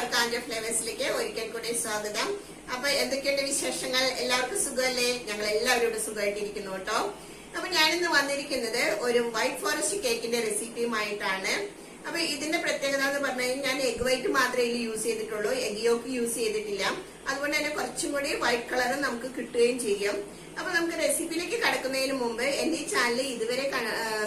എല്ലാവർക്കും ആൻഡ്രോ ഫ്ലേവേഴ്സിലേക്ക് ഒരിക്കൽ കൂടി സ്വാഗതം. അപ്പൊ എന്തൊക്കെയുണ്ട് വിശേഷങ്ങൾ? എല്ലാവർക്കും സുഖമല്ലേ? ഞങ്ങൾ എല്ലാവരോടും സുഖമായിട്ടിരിക്കുന്നു കേട്ടോ. അപ്പൊ ഞാനിന്ന് വന്നിരിക്കുന്നത് ഒരു വൈറ്റ് ഫോറസ്റ്റ് കേക്കിന്റെ റെസിപ്പിയുമായിട്ടാണ്. അപ്പൊ ഇതിന്റെ പ്രത്യേകത എന്ന് പറഞ്ഞു കഴിഞ്ഞാൽ ഞാൻ എഗ് വൈറ്റ് മാത്രമേ ഇതിൽ യൂസ് ചെയ്തിട്ടുള്ളൂ, എഗ് യോക്ക് യൂസ് ചെയ്തിട്ടില്ല. അതുകൊണ്ട് തന്നെ കുറച്ചും കൂടി വൈറ്റ് കളർ നമുക്ക് കിട്ടുകയും ചെയ്യും. അപ്പൊ നമുക്ക് റെസിപ്പിയിലേക്ക് കടക്കുന്നതിന് മുമ്പ് എന്റെ ഈ ചാനൽ ഇതുവരെ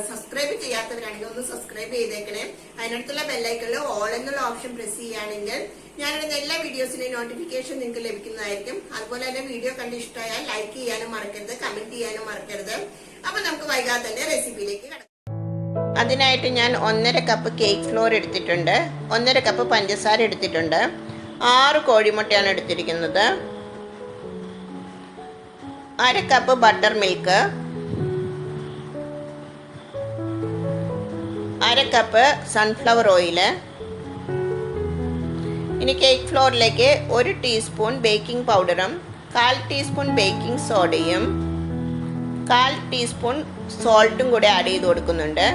സബ്സ്ക്രൈബ് ചെയ്യാത്തവരാണെങ്കിൽ ഒന്ന് സബ്സ്ക്രൈബ് ചെയ്തേക്കണേ. അതിനടുത്തുള്ള ബെല്ലൈക്കണിൽ ഓൾ എന്നുള്ള ഓപ്ഷൻ പ്രസ് ചെയ്യുകയാണെങ്കിൽ ഞാനിടുന്ന എല്ലാ വീഡിയോസിന്റെയും നോട്ടിഫിക്കേഷൻ നിങ്ങൾക്ക് ലഭിക്കുന്നതായിരിക്കും. അതുപോലെ തന്നെ വീഡിയോ കണ്ട് ഇഷ്ടമായാൽ ലൈക്ക് ചെയ്യാനും മറക്കരുത്, കമന്റ് ചെയ്യാനും മറക്കരുത്. അപ്പൊ നമുക്ക് വൈകാതെ തന്നെ റെസിപ്പിയിലേക്ക് കടക്കാം. അതിനായിട്ട് ഞാൻ 1.5 കപ്പ് കേക്ക് ഫ്ലോർ എടുത്തിട്ടുണ്ട്, 1.5 കപ്പ് പഞ്ചസാര എടുത്തിട്ടുണ്ട്, 6 കോഴിമുട്ടയാണ് എടുത്തിരിക്കുന്നത്, 1/2 cup butter milk, 1/2 cup sunflower oil. ഇനി കേക്ക് ഫ്ലോറിലേക്ക് 1 ടീസ്പൂൺ ബേക്കിംഗ് പൗഡറും 1/4 ടീസ്പൂൺ ബേക്കിംഗ് സോഡയും 1/4 ടീസ്പൂൺ സോൾട്ടും കൂടെ ആഡ് ചെയ്ത് കൊടുക്കുന്നുണ്ട്.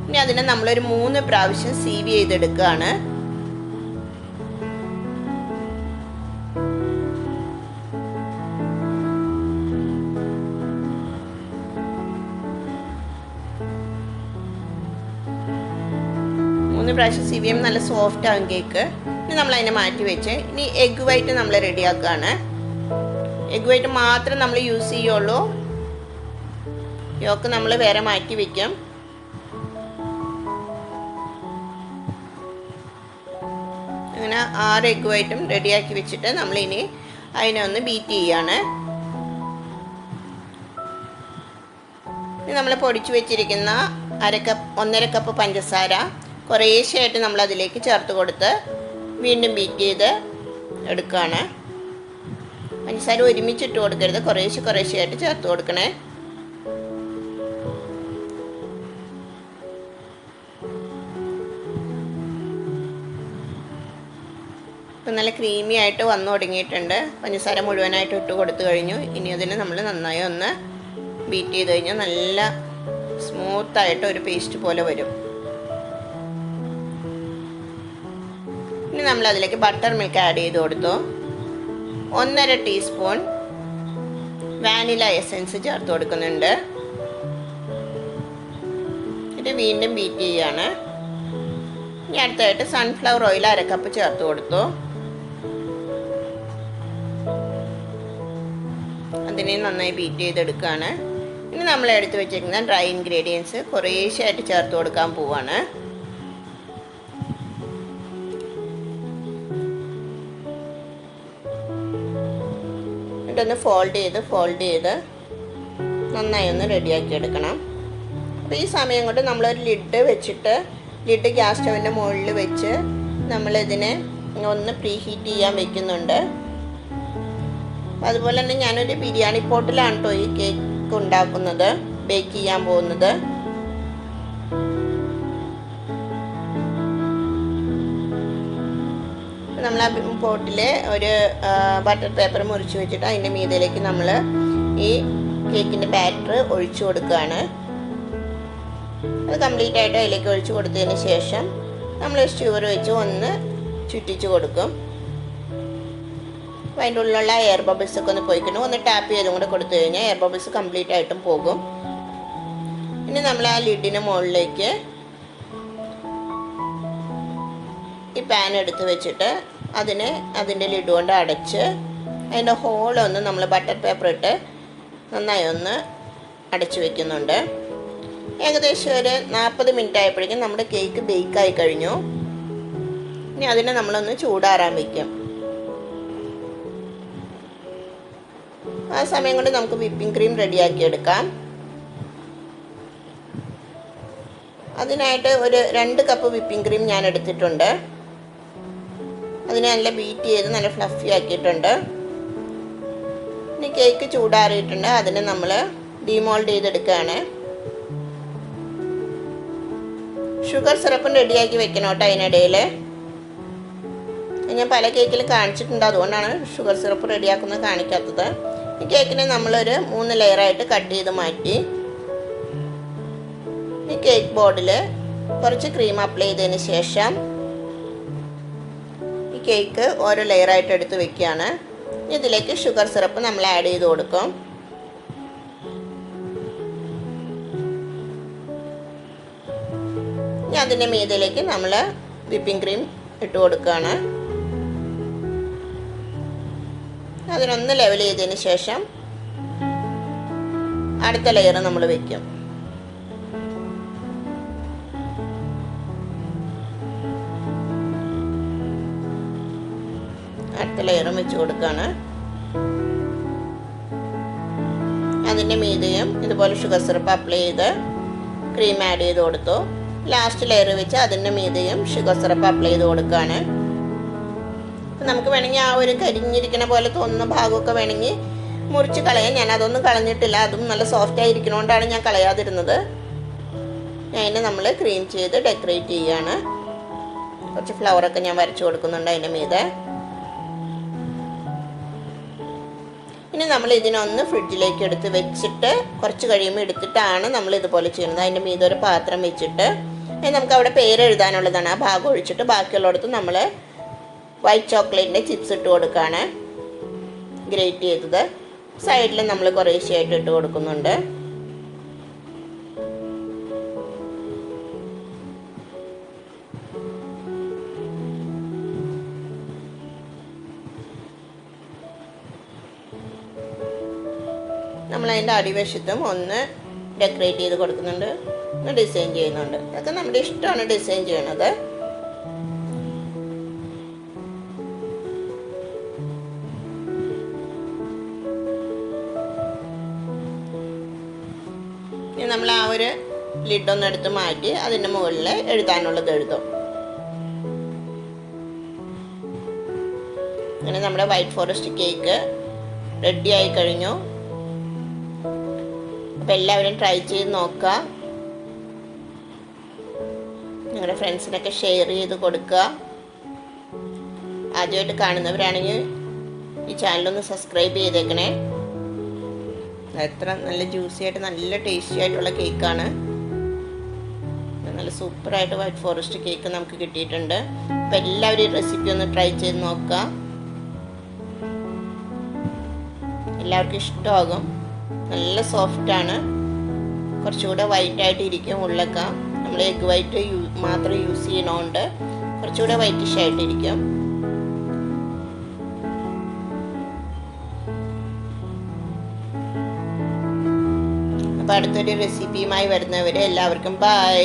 ഇനി അതിനെ നമ്മളൊരു 3 പ്രാവശ്യം സീവ് ചെയ്തെടുക്കുകയാണ്. പ്രാവശ്യം സീവ് ചെയ്യുമ്പോൾ നല്ല സോഫ്റ്റ് ആകും കേക്ക്. ഇനി നമ്മൾ അതിനെ മാറ്റി വെച്ച് ഇനി എഗ് വൈറ്റ് നമ്മൾ റെഡിയാക്കുകയാണ്. എഗ് വൈറ്റ് മാത്രം നമ്മൾ യൂസ് ചെയ്യുള്ളൂ, യോക്ക് നമ്മൾ വേറെ മാറ്റി വെക്കും. അങ്ങനെ 6 എഗ് വൈറ്റും റെഡിയാക്കി വെച്ചിട്ട് നമ്മളിനി അതിനെ ഒന്ന് ബീറ്റ് ചെയ്യാണ്. ഇനി നമ്മൾ പൊടിച്ചു വെച്ചിരിക്കുന്ന 1.5 കപ്പ് പഞ്ചസാര കുറേശ്ശെയായിട്ട് നമ്മൾ അതിലേക്ക് ചേർത്ത് കൊടുത്ത് വീണ്ടും ബീറ്റ് ചെയ്ത് എടുക്കുകയാണ്. പഞ്ചസാര ഒരുമിച്ചിട്ട് കൊടുക്കരുത്, കുറേശ്ശെയായിട്ട് ചേർത്ത് കൊടുക്കണേ. ഇപ്പം നല്ല ക്രീമി ആയിട്ട് വന്നു തുടങ്ങിയിട്ടുണ്ട്. പഞ്ചസാര മുഴുവനായിട്ട് ഇട്ട് കൊടുത്തു കഴിഞ്ഞു. ഇനി അതിന് നമ്മൾ നന്നായി ഒന്ന് ബീറ്റ് ചെയ്ത് കഴിഞ്ഞാൽ നല്ല സ്മൂത്തായിട്ട് ഒരു പേസ്റ്റ് പോലെ വരും. ഇനി നമ്മൾ അതിലേക്ക് ബട്ടർ മിൽക്ക് ആഡ് ചെയ്ത് കൊടുത്തു. 1.5 ടീസ്പൂൺ വാനില എസൻസ് ചേർത്ത് കൊടുക്കുന്നുണ്ട്. ഇത് വീണ്ടും ബീറ്റ് ചെയ്യാണ്. ഇനി അടുത്തായിട്ട് സൺഫ്ലവർ ഓയിൽ 1/2 കപ്പ് ചേർത്ത് കൊടുത്തു. അതിനെ നന്നായി ബീറ്റ് ചെയ്തെടുക്കുകയാണ്. ഇനി നമ്മൾ എടുത്ത് വെച്ചിരിക്കുന്ന ഡ്രൈ ഇൻഗ്രീഡിയൻസ് കുറേശ്ശെയായിട്ട് ചേർത്ത് കൊടുക്കാൻ പോവാണ്. ഒന്ന് ഫോൾഡ് ചെയ്ത് നന്നായി ഒന്ന് റെഡിയാക്കി എടുക്കണം. അപ്പോൾ ഈ സമയം കൊണ്ട് നമ്മളൊരു ലിഡ് ഗ്യാസ് സ്റ്റവിൻ്റെ മുകളിൽ വെച്ച് നമ്മളിതിനെ ഒന്ന് പ്രീ ഹീറ്റ് ചെയ്യാൻ വെക്കുന്നുണ്ട്. അതുപോലെ തന്നെ ഞാനൊരു ബിരിയാണി പോട്ടിലാണ് കേട്ടോ ഈ കേക്ക് ഉണ്ടാക്കുന്നത്, ബേക്ക് ചെയ്യാൻ പോകുന്നത്. നമ്മൾ ആ പോട്ടിൽ ഒരു ബട്ടർ പേപ്പർ മുറിച്ച് വെച്ചിട്ട് അതിൻ്റെ മീതയിലേക്ക് നമ്മൾ ഈ കേക്കിൻ്റെ ബാറ്റർ ഒഴിച്ചു കൊടുക്കുകയാണ്. അത് കംപ്ലീറ്റ് ആയിട്ട് അതിലേക്ക് ഒഴിച്ചു കൊടുത്തതിന് ശേഷം നമ്മൾ സ്റ്റീവർ വെച്ച് ഒന്ന് ചുറ്റിച്ച് കൊടുക്കും. അപ്പോൾ അതിൻ്റെ ഉള്ളിലുള്ള എയർ ബബിൾസൊക്കെ ഒന്ന് പോയിക്കണം. ഒന്ന് ടാപ്പ് ചെയ്തും കൂടെ കൊടുത്തു കഴിഞ്ഞാൽ എയർ ബബിൾസ് കംപ്ലീറ്റ് ആയിട്ടും പോകും. ഇനി നമ്മൾ ആ ലിഡിന് മുകളിലേക്ക് ഈ പാൻ എടുത്ത് വെച്ചിട്ട് അതിൻ്റെ ലിഡ് കൊണ്ട് അടച്ച് അതിൻ്റെ ഹോളൊന്ന് നമ്മൾ ബട്ടർ പേപ്പർ ഇട്ട് നന്നായി ഒന്ന് അടച്ചു വെക്കുന്നുണ്ട്. ഏകദേശം ഒരു 40 മിനിറ്റ് ആയപ്പോഴേക്കും നമ്മുടെ കേക്ക് ബേക്കായി കഴിഞ്ഞു. ഇനി അതിനെ നമ്മളൊന്ന് ചൂടാറാൻ വയ്ക്കും. ആ സമയം കൊണ്ട് നമുക്ക് വിപ്പിംഗ് ക്രീം റെഡിയാക്കി എടുക്കാം. അതിനായിട്ട് ഒരു 2 കപ്പ് വിപ്പിംഗ് ക്രീം ഞാൻ എടുത്തിട്ടുണ്ട്. അതിനെ നല്ല ബീറ്റ് ചെയ്ത് നല്ല ഫ്ലഫി ആക്കിയിട്ടുണ്ട്. ഇനി കേക്ക് ചൂടാറിയിട്ടുണ്ട്, അതിനെ നമ്മൾ ഡീമോൾഡ് ചെയ്തെടുക്കുകയാണ്. ഷുഗർ സിറപ്പും റെഡിയാക്കി വെക്കണം കേട്ടോ അതിനിടയിൽ. ഞാൻ പല കേക്കിലും കാണിച്ചിട്ടുണ്ട്, അതുകൊണ്ടാണ് ഷുഗർ സിറപ്പ് റെഡിയാക്കുന്നത് കാണിക്കാത്തത്. ഈ കേക്കിനെ നമ്മളൊരു 3 ലെയറായിട്ട് കട്ട് ചെയ്ത് മാറ്റി ഈ കേക്ക് ബോർഡിൽ കുറച്ച് ക്രീം അപ്ലൈ ചെയ്തതിന് ശേഷം കേക്ക് ഓരോ ലെയറായിട്ട് എടുത്ത് വെക്കുകയാണ്. ഇതിലേക്ക് ഷുഗർ സിറപ്പ് നമ്മൾ ആഡ് ചെയ്ത് കൊടുക്കും. ഇനി അതിൻ്റെ മീതിലേക്ക് നമ്മൾ വിപ്പിംഗ് ക്രീം ഇട്ട് കൊടുക്കുകയാണ്. അതിനൊന്ന് ലെവൽ ചെയ്തതിന് ശേഷം അടുത്ത ലെയർ നമ്മൾ വെക്കും. അടുത്ത ലെയറും വെച്ച് കൊടുക്കുകയാണ്. അതിൻ്റെ മീതെയും ഇതുപോലെ ഷുഗർ സിറപ്പ് അപ്ലൈ ചെയ്ത് ക്രീം ആഡ് ചെയ്ത് കൊടുത്തു. ലാസ്റ്റ് ലെയർ വെച്ച് അതിൻ്റെ മീതെയും ഷുഗർ സിറപ്പ് അപ്ലൈ ചെയ്ത് കൊടുക്കുകയാണ്. നമുക്ക് വേണമെങ്കിൽ ആ ഒരു കരിഞ്ഞിരിക്കണ പോലെ തോന്നുന്ന ഭാഗമൊക്കെ വേണമെങ്കിൽ മുറിച്ച് കളയാൻ. ഞാൻ അതൊന്നും കളഞ്ഞിട്ടില്ല. അതും നല്ല സോഫ്റ്റ് ആയിരിക്കണോണ്ടാണ് ഞാൻ കളയാതിരുന്നത്. അതിനെ നമ്മൾ ക്രീം ചെയ്ത് ഡെക്കറേറ്റ് ചെയ്യുകയാണ്. കുറച്ച് ഫ്ലവറൊക്കെ ഞാൻ വരച്ചു കൊടുക്കുന്നുണ്ട് അതിൻ്റെ മീതെ. ഇനി നമ്മൾ ഇതിനൊന്ന് ഫ്രിഡ്ജിലേക്ക് എടുത്ത് വെച്ചിട്ട് കുറച്ച് കഴിയുമ്പോൾ എടുത്തിട്ടാണ് നമ്മൾ ഇതുപോലെ ചെയ്യുന്നത്. അതിൻ്റെ മീതെ ഒരു പാത്രം വെച്ചിട്ട് നമുക്ക് അവിടെ പേര് എഴുതാനുള്ളതാണ്. ആ ഭാഗം ഒഴിച്ചിട്ട് ബാക്കിയുള്ളിടത്ത് നമ്മൾ വൈറ്റ് ചോക്ലേറ്റിൻ്റെ ചിപ്സ് ഇട്ട് കൊടുക്കുകയാണ്, ഗ്രേറ്റ് ചെയ്തത്. സൈഡിൽ നമ്മൾ കുറേശ്ശെയായിട്ട് ഇട്ട് കൊടുക്കുന്നുണ്ട്. നമ്മളതിൻ്റെ അടിവശത്തും ഒന്ന് ഡെക്കറേറ്റ് ചെയ്ത് കൊടുക്കുന്നുണ്ട്, ഒന്ന് ഡിസൈൻ ചെയ്യുന്നുണ്ട്. അതൊക്കെ നമ്മുടെ ഇഷ്ടമാണ് ഡിസൈൻ ചെയ്യണത്. ഇനി നമ്മൾ ആ ഒരു ലിഡൊന്ന് എടുത്ത് മാറ്റി അതിൻ്റെ മുകളിൽ എഴുതാനുള്ളത് എഴുതും. അങ്ങനെ നമ്മുടെ വൈറ്റ് ഫോറസ്റ്റ് കേക്ക് റെഡി ആയി കഴിഞ്ഞു. അപ്പോൾ എല്ലാവരും ട്രൈ ചെയ്ത് നോക്കുക. നിങ്ങളുടെ ഫ്രണ്ട്സിനൊക്കെ ഷെയർ ചെയ്ത് കൊടുക്കുക. ആദ്യമായിട്ട് കാണുന്നവരാണെങ്കിൽ ഈ ചാനലൊന്ന് സബ്സ്ക്രൈബ് ചെയ്തേക്കണേ. എത്ര നല്ല ജ്യൂസി ആയിട്ട് നല്ല ടേസ്റ്റി ആയിട്ടുള്ള കേക്കാണ്. നല്ല സൂപ്പറായിട്ട് വൈറ്റ് ഫോറസ്റ്റ് കേക്ക് നമുക്ക് കിട്ടിയിട്ടുണ്ട്. അപ്പോൾ എല്ലാവരും ഈ റെസിപ്പി ഒന്ന് ട്രൈ ചെയ്ത് നോക്കുക. എല്ലാവർക്കും ഇഷ്ടമാകും. നല്ല സോഫ്റ്റാണ്. കുറച്ചുകൂടെ വൈറ്റായിട്ട് ഇരിക്കും ഉള്ളൊക്കെ. നമ്മൾ എഗ് വൈറ്റ് മാത്രം യൂസ് ചെയ്യണോണ്ട് കുറച്ചുകൂടെ വൈറ്റിഷ് ആയിട്ടിരിക്കും. അപ്പോൾ അടുത്തൊരു റെസിപ്പിയുമായി വരുന്നവരെ എല്ലാവർക്കും ബൈ.